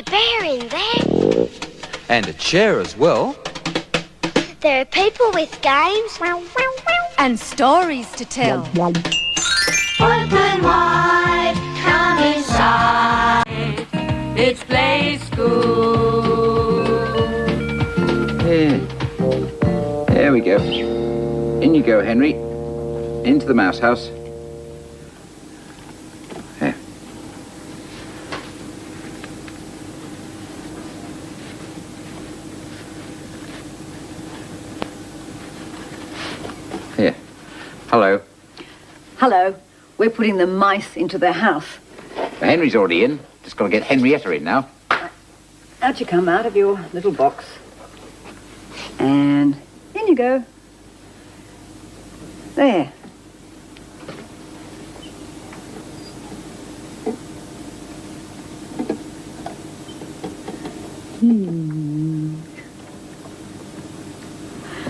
bear in there. And a chair as well. There are people with games. And stories to tell. Open wide, come inside. It's play school. There we go. In you go, Henry. Into the mouse house. There. Here. Hello. Hello. We're putting the mice into their house. Well, Henry's already in. Just got to get Henrietta in now. Out you come, out of your little box. And in you go. There.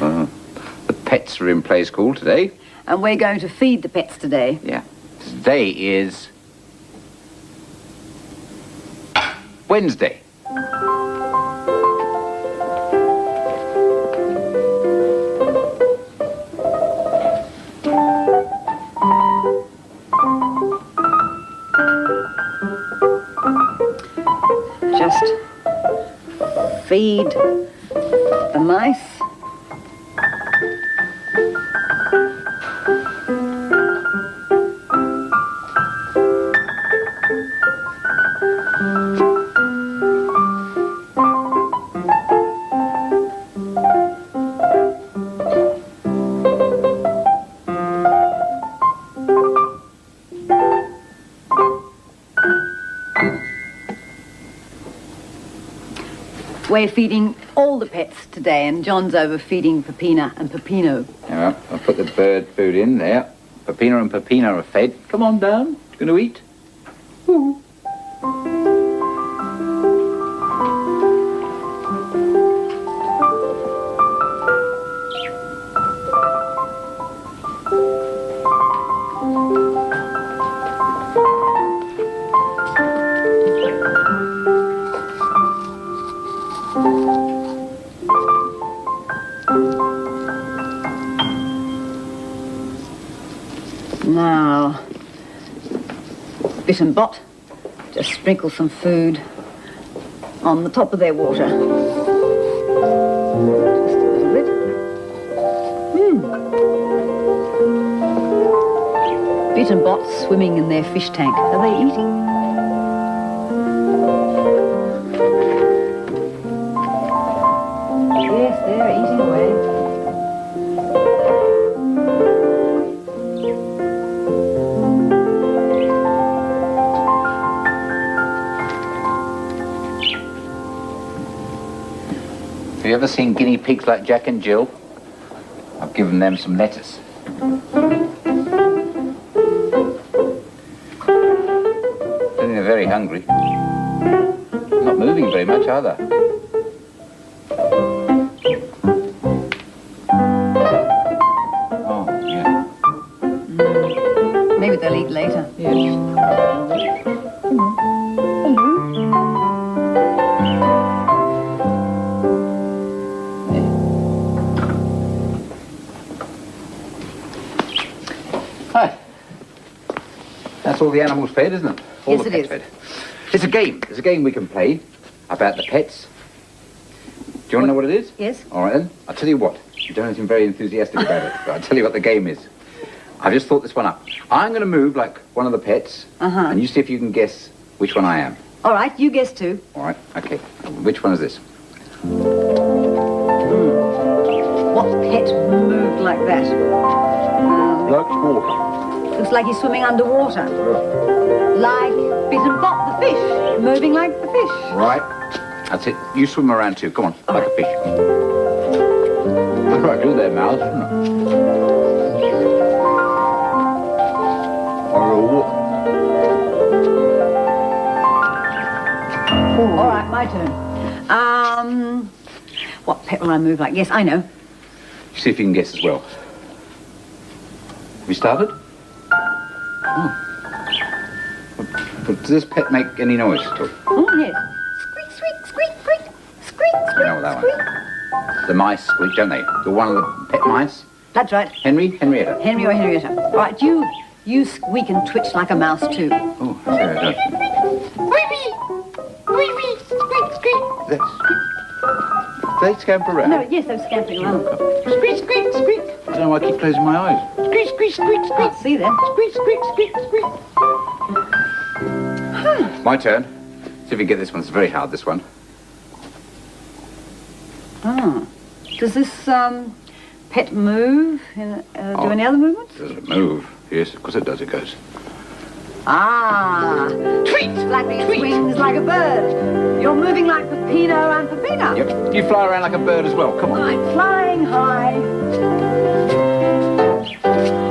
Well, the pets are in play school today. And we're going to feed the pets today. Yeah. Today is Wednesday. Just feed the mice. We're feeding all the pets today, and John's over feeding Peppina and Peppino. Yeah, I'll put the bird food in there. Peppina and Peppina are fed. Come on down. You going to eat? Ooh. Now, Bit and Bot, just sprinkle some food on the top of their water. Just a little bit. Bit and Bot swimming in their fish tank. Are they eating? Yes, they're eating away. Have you ever seen guinea pigs like Jack and Jill? I've given them some lettuce. I think they're very hungry. Not moving very much, are they? Oh, yeah. Maybe they'll eat later. Yes. Hi. That's all the animals fed, isn't it? All Yes, the it pets is. fed. It's a game. There's a game we can play about the pets. Do you want to know what it is? Yes. All right, then. I'll tell you what. You don't seem very enthusiastic about it, but I'll tell you what the game is. I've just thought this one up. I'm going to move like one of the pets, and you see if you can guess which one I am. All right, you guess too. All right, okay. Which one is this? What pet moved like that? Like water. Looks like he's swimming underwater. Like Bit and Bot, the fish, moving like the fish. Right. That's it. You swim around too. Come on, like a fish. That's what I do there, Mouse, isn't it? Or you'll walk. All right, my turn. What pet will I move like? Yes, I know. See if you can guess as well. Have you started? Oh. But does this pet make any noise at all? Oh, yes. Squeak, that one. The mice squeak, don't they? You're one of the pet mice? That's right. Henrietta. Henry or Henrietta. All right, you squeak and twitch like a mouse too. Oh, Sarah does. That's... They scamper around. No, yes, they're scampering around. Squeak, squeak, squeak. I don't know why I keep closing my eyes. Squeak, squeak, squeak, squeak. Can't see them. Squeak, squeak, squeak, squeak. My turn. See if we get this one. It's very hard, this one. Ah. Does this pet move? Do any other movements? Does it move? Yes, of course it does. It goes. Ah. Tweet! Flapping its Tweet! wings like a bird. You're moving like Peppino and Peppina. Yep. You fly around like a bird as well. Come on. I'm flying high.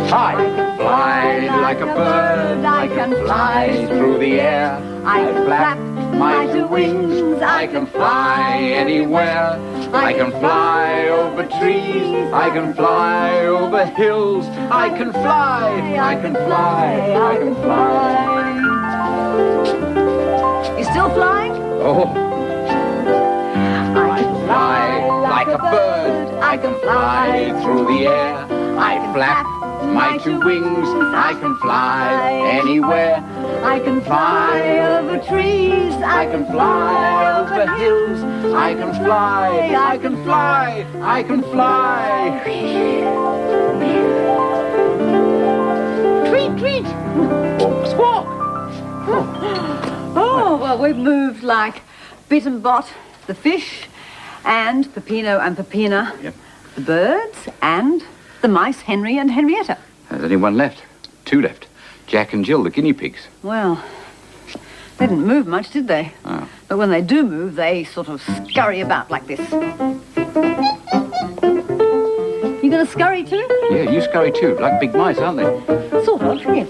Hi. Fly like a bird. I can fly through the air. I flap my two wings. I can fly anywhere. I can fly over trees. I can fly over hills. I can fly. I can fly. I can fly. You still flying? Oh. I can fly like a bird. I can fly through the air. I flap my two wings. I can fly anywhere. I can fly over trees. I can fly over hills. I can fly. I can fly. I can fly. Tweet, tweet. Walk, squawk. Oh, well, we've moved like Bit and Bot, the fish, and Peppino and Peppina, Yep. the birds, and the mice, Henry and Henrietta. There's only one left. Two left. Jack and Jill, the guinea pigs. Well, they didn't move much, did they? Oh. But when they do move, they sort of scurry about like this. You gonna scurry too? Yeah, you scurry too, like big mice, aren't they? Sort of, yes.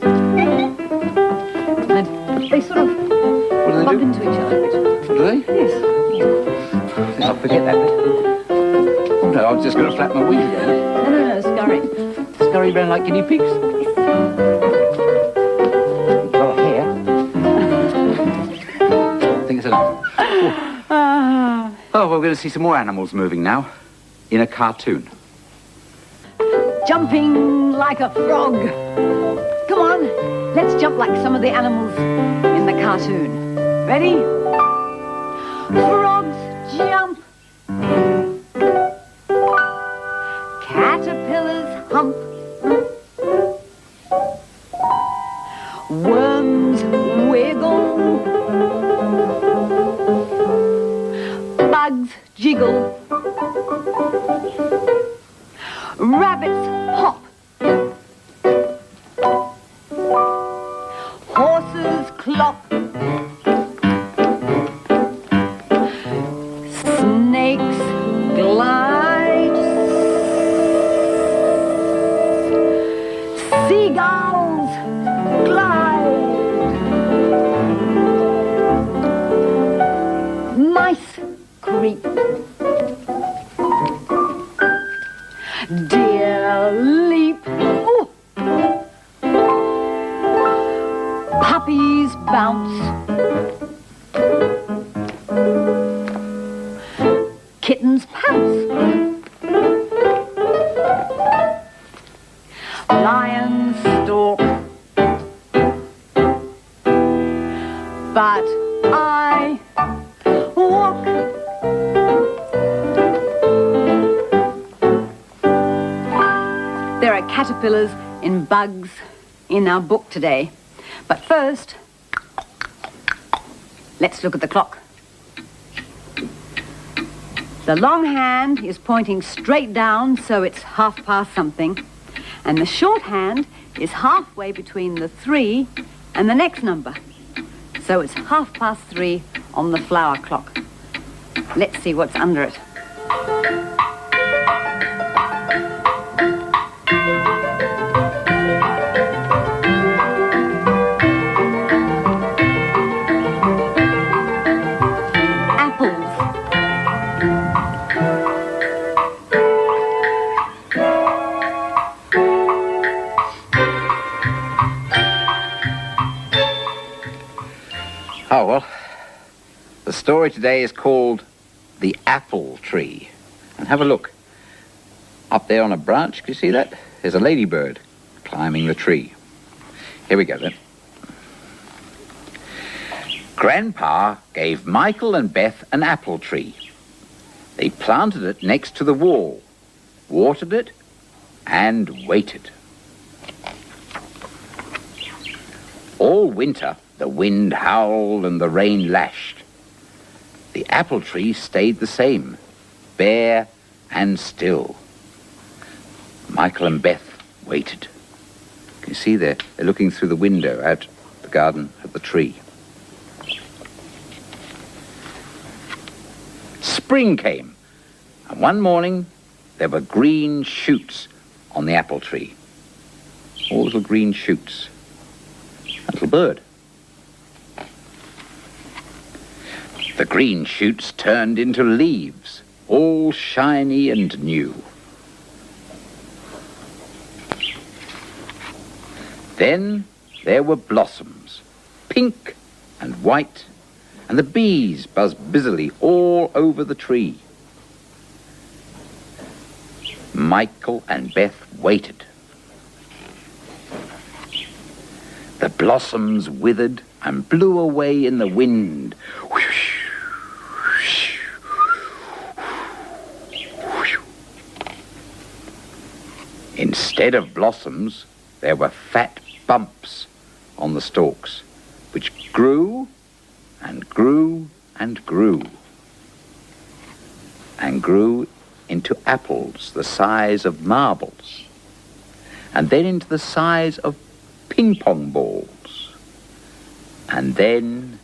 They sort of What do they bump do? into each other a bit. Do they? Yes. I think I'll forget that bit. Oh no, I was just going to flap my wings again. No, scurry. Scurry around like guinea pigs. Got hair. I think it's enough. Oh, well, we're going to see some more animals moving now. In a cartoon. Jumping like a frog. Come on, let's jump like some of the animals in the cartoon. Ready? Frogs jump. Caterpillars hump. Worms wiggle. Bugs jiggle. Rabbits hop. Horses clop. Snakes glide. Seagulls glide. Mice creep. Deer leap. Ooh. Puppies bounce. Kittens pounce. Lions stalk. But I walk. There are caterpillars and bugs in our book today. But first, let's look at the clock. The long hand is pointing straight down, so it's 3:30 something. And the short hand is halfway between the 3 and the next number. So it's 3:30 on the flower clock. Let's see what's under it. Oh, well, the story today is called the apple tree. And have a look. Up there on a branch, can you see that? There's a ladybird climbing the tree. Here we go then. Grandpa gave Michael and Beth an apple tree. They planted it next to the wall, watered it, and waited. All winter, the wind howled and the rain lashed. The apple tree stayed the same, bare and still. Michael and Beth waited. You can see they're looking through the window out the garden at the tree. Spring came, and one morning there were green shoots on the apple tree. All little green shoots. A little bird. The green shoots turned into leaves, all shiny and new. Then there were blossoms, pink and white, and the bees buzzed busily all over the tree. Michael and Beth waited. The blossoms withered and blew away in the wind. Instead of blossoms, there were fat bumps on the stalks, which grew and grew and grew and grew into apples the size of marbles, and then into the size of ping-pong balls. And then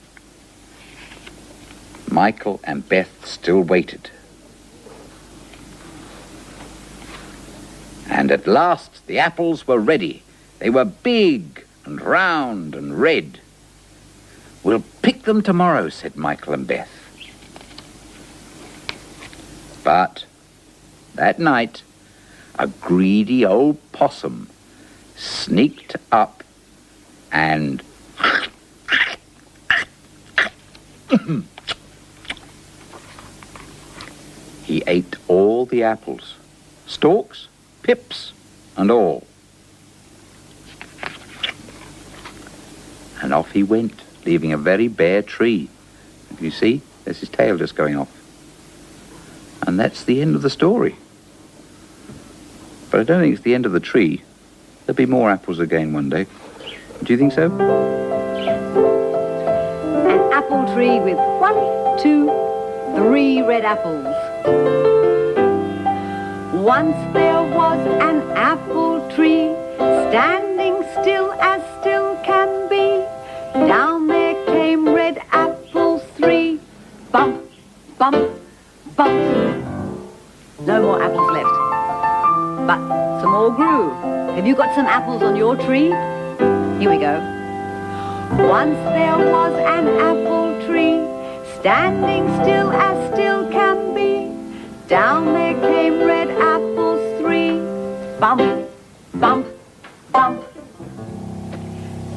Michael and Beth still waited. And at last the apples were ready. They were big and round and red. "We'll pick them tomorrow," said Michael and Beth. But that night, a greedy old possum sneaked up and he ate all the apples, stalks, pips, and all. And off he went, leaving a very bare tree. You see, there's his tail just going off. And that's the end of the story. But I don't think it's the end of the tree. There'll be more apples again one day. Do you think so? An apple tree with 1, 2, 3 red apples. Once there was an apple tree, standing still as still can be. Down there came red apples 3. Bump, bump, bump. No more apples left. But some more grew. Have you got some apples on your tree? Here we go. Once there was an apple tree, standing still as still can be. Down there came red apples 3. Bump, bump, bump.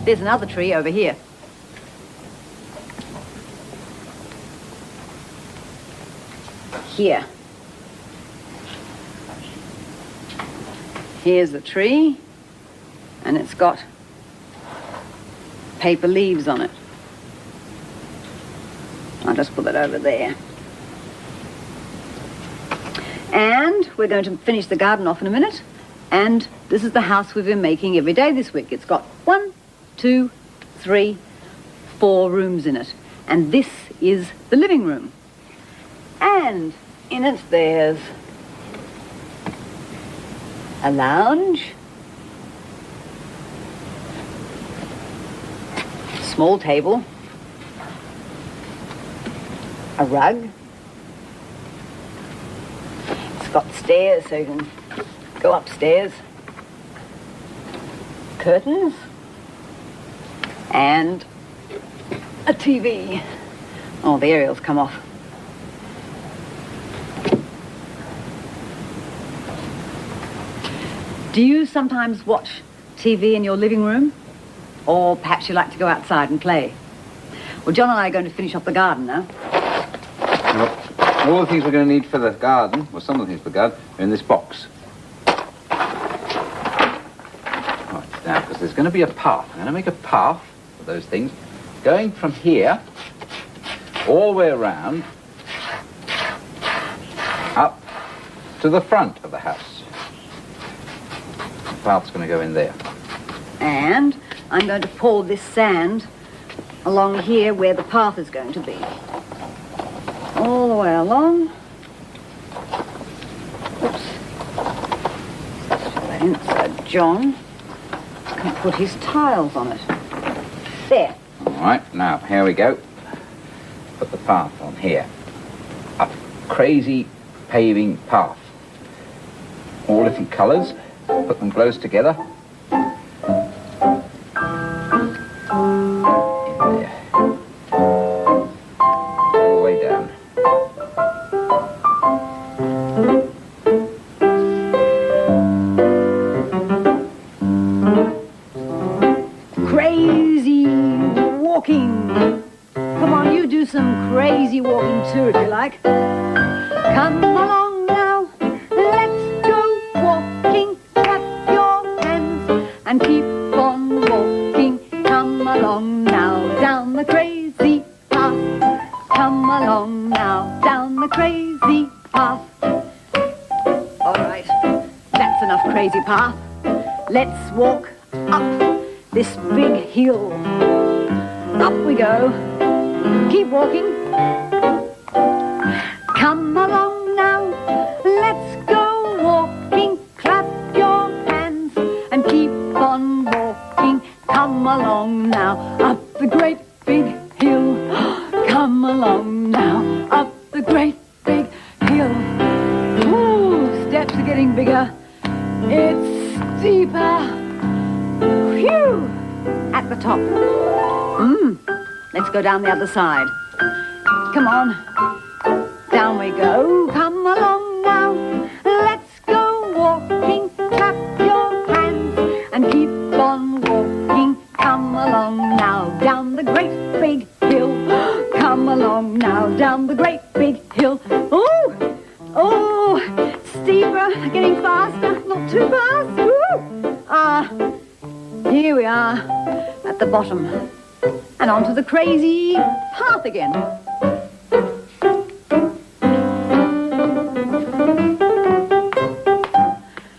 There's another tree over here. Here. Here's the tree, and it's got paper leaves on it. I'll just put it over there. And we're going to finish the garden off in a minute. And this is the house we've been making every day this week. It's got 1, 2, 3, 4 rooms in it. And this is the living room. And in it there's a lounge, small table, a rug. It's got stairs so you can go upstairs, curtains, and a TV. Oh, the aerial's come off. Do you sometimes watch TV in your living room? Or perhaps you like to go outside and play? Well, John and I are going to finish off the garden now. All the things we're going to need for the garden, well, some of the things for the garden, are in this box. Right, now, because there's going to be a path. I'm going to make a path for those things, going from here all the way around up to the front of the house. The path's going to go in there. And I'm going to pour this sand along here where the path is going to be. All the way along. Oops. So John can put his tiles on it. There. All right, now, here we go. Put the path on here. A crazy paving path. All different colours. Put them close together. In there. All the way down. Crazy walking. Come on, you do some crazy walking too, if you like. Come along now, let's go walking. Clap your hands and keep on walking. Come along now, down the crazy path. Come along now, down the crazy path. All right, that's enough crazy path. Let's walk up this big hill. Up we go. Keep walking. Come along now, let's go walking. Clap your hands and keep on walking. Come along now, up the great big hill. Come along now, up the great big hill. Ooh, steps are getting bigger. It's steeper. Phew! At the top. Let's go down the other side. Come on. Down we go. Come along now. Let's go walking. Clap your hands and keep on walking. Come along now. Down the great big hill. Come along now. Down the great big hill. Oh! Oh! Steeper. Getting faster. Not too fast. Ooh! Here we are. At the bottom. And onto the crazy path again.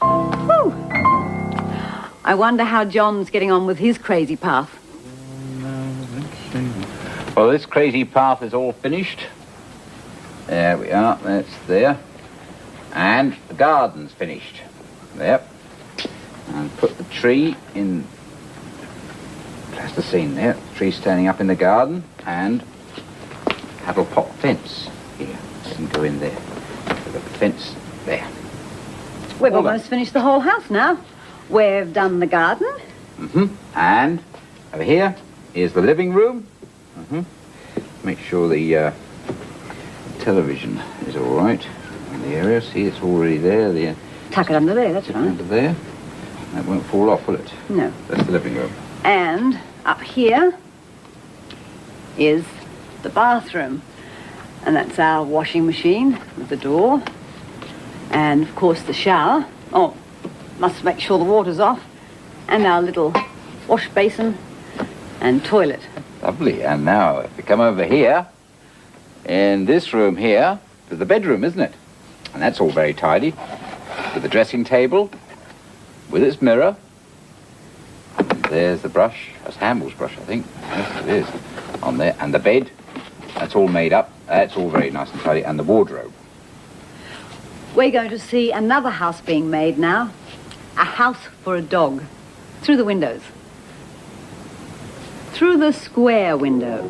Whew. I wonder how John's getting on with his crazy path. Well, this crazy path is all finished. There we are, that's there. And the garden's finished. There. And put the tree in plasticine there. The tree standing up in the garden, and paddle pop fence here. It can go in there. We've got the fence there. We've almost finished the whole house now. We've done the garden. And over here is the living room. Make sure the television is all right in the area. See, it's already there. Tuck it under there, that's right. Under there. That won't fall off, will it? No. That's the living room. And up here is the bathroom. And that's our washing machine with the door. And, of course, the shower. Oh, must make sure the water's off. And our little wash basin and toilet. Lovely. And now, if we come over here, in this room here, there's the bedroom, isn't it? And that's all very tidy. With the dressing table, with its mirror. And there's the brush. That's Hamble's brush, I think. Yes, it is. On there. And the bed. That's all made up. That's all very nice and tidy. And the wardrobe. We're going to see another house being made now. A house for a dog. Through the windows. Through the square window.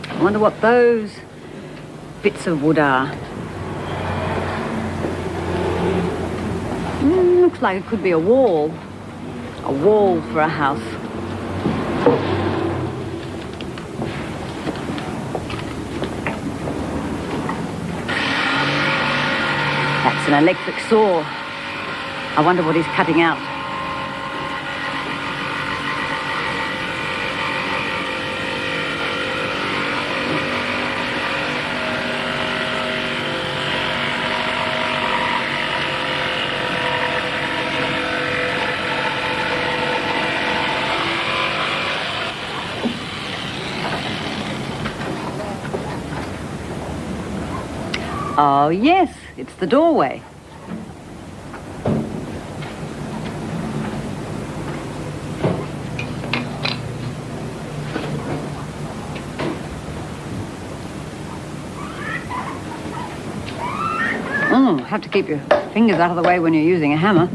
I wonder what those bits of wood are. Looks like it could be a wall. A wall for a house. That's an electric saw. I wonder what he's cutting out. Oh, yes, it's the doorway. Have to keep your fingers out of the way when you're using a hammer.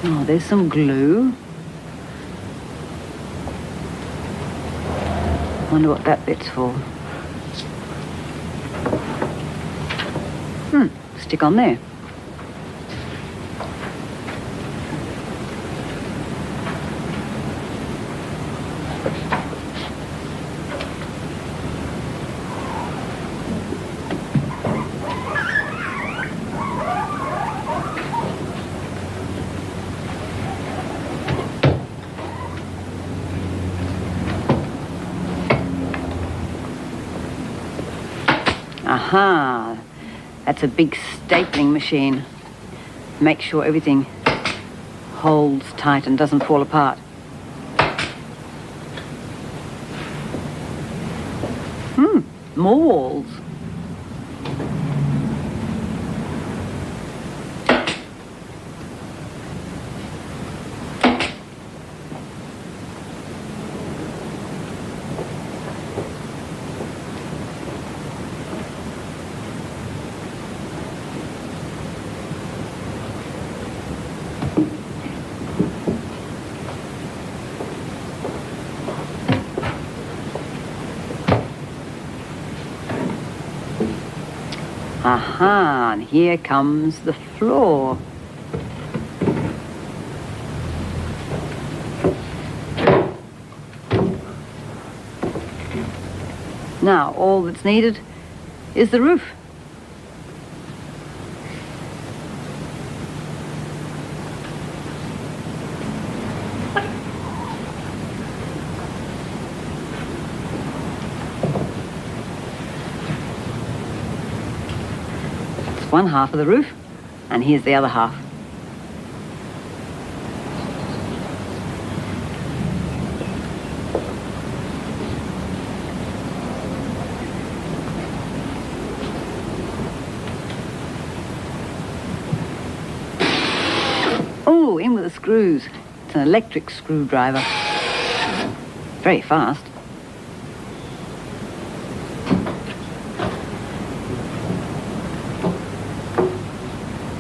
Oh, there's some glue. Wonder what that bit's for. Stick on there. Aha, that's a big stapling machine. Make sure everything holds tight and doesn't fall apart. More walls. Aha, and here comes the floor. Now, all that's needed is the roof. One half of the roof, and here's the other half. Oh, in with the screws. It's an electric screwdriver. Very fast.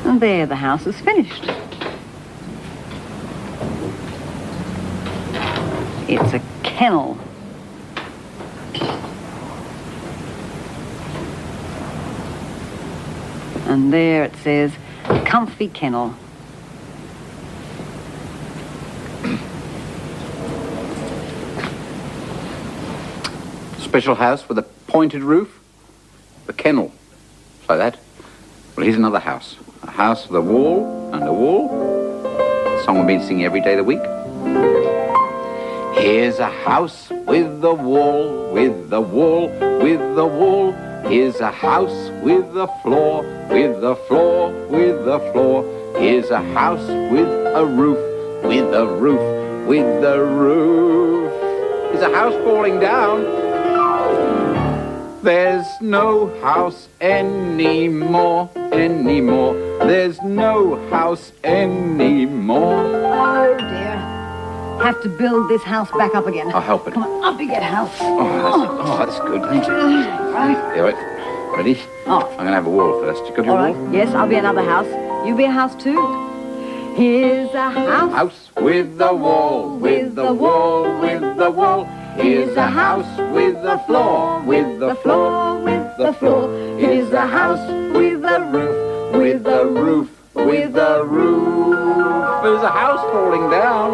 And there, the house is finished. It's a kennel. And there it says, comfy kennel. Special house with a pointed roof? The kennel. Like that? Well, here's another house. A house with a wall and a wall. A song we've been singing every day of the week. Here's a house with a wall, with a wall, with a wall. Here's a house with a floor, with a floor, with a floor. Here's a house with a roof, with a roof, with a roof. Is a house falling down? There's no house anymore, anymore. There's no house anymore. Oh, dear. Have to build this house back up again. I'll help it. Come on, up you get, house. That's good. Thank you. Right. Yeah, right. Ready? Oh. I'm going to have a wall first. You got your All wall? right. Yes, I'll be another house. You be a house too. Here's a house. House with the wall, with the wall, with the wall. Here's a house with a floor, with a floor, with a floor. Here's a house with a roof, with a roof, with a roof. There's a house falling down.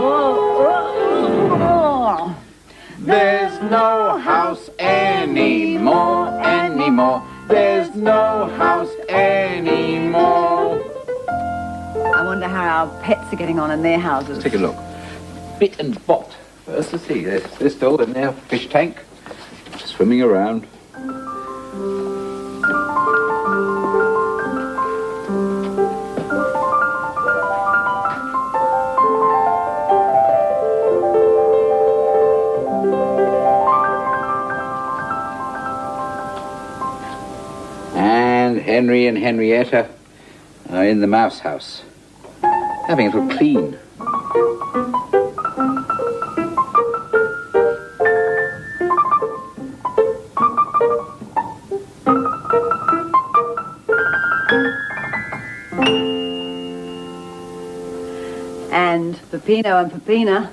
There's no house anymore, anymore. There's no house anymore. I wonder how our pets are getting on in their houses. Take a look. Bit and Bot. First to see, they're still in their fish tank, swimming around. And Henry and Henrietta are in the mouse house, having a little clean. And Peppino and Peppina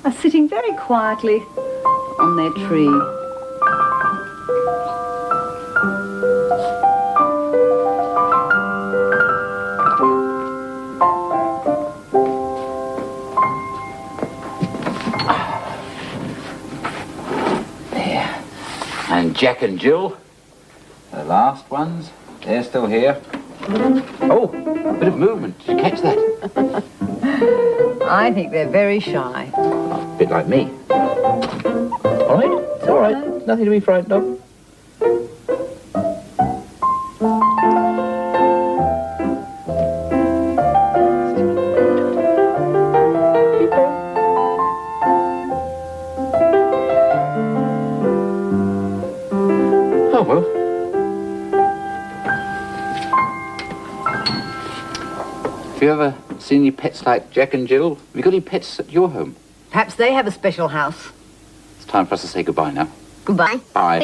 are sitting very quietly on their tree. There. And Jack and Jill, the last ones, they're still here. Oh, bit of movement. Did you catch that? I think they're very shy. A bit like me. All right, it's all right. Nothing to be frightened of. Oh, well. Have you ever seen any pets like Jack and Jill? Have you got any pets at your home? Perhaps they have a special house. It's time for us to say goodbye now. Goodbye. Bye.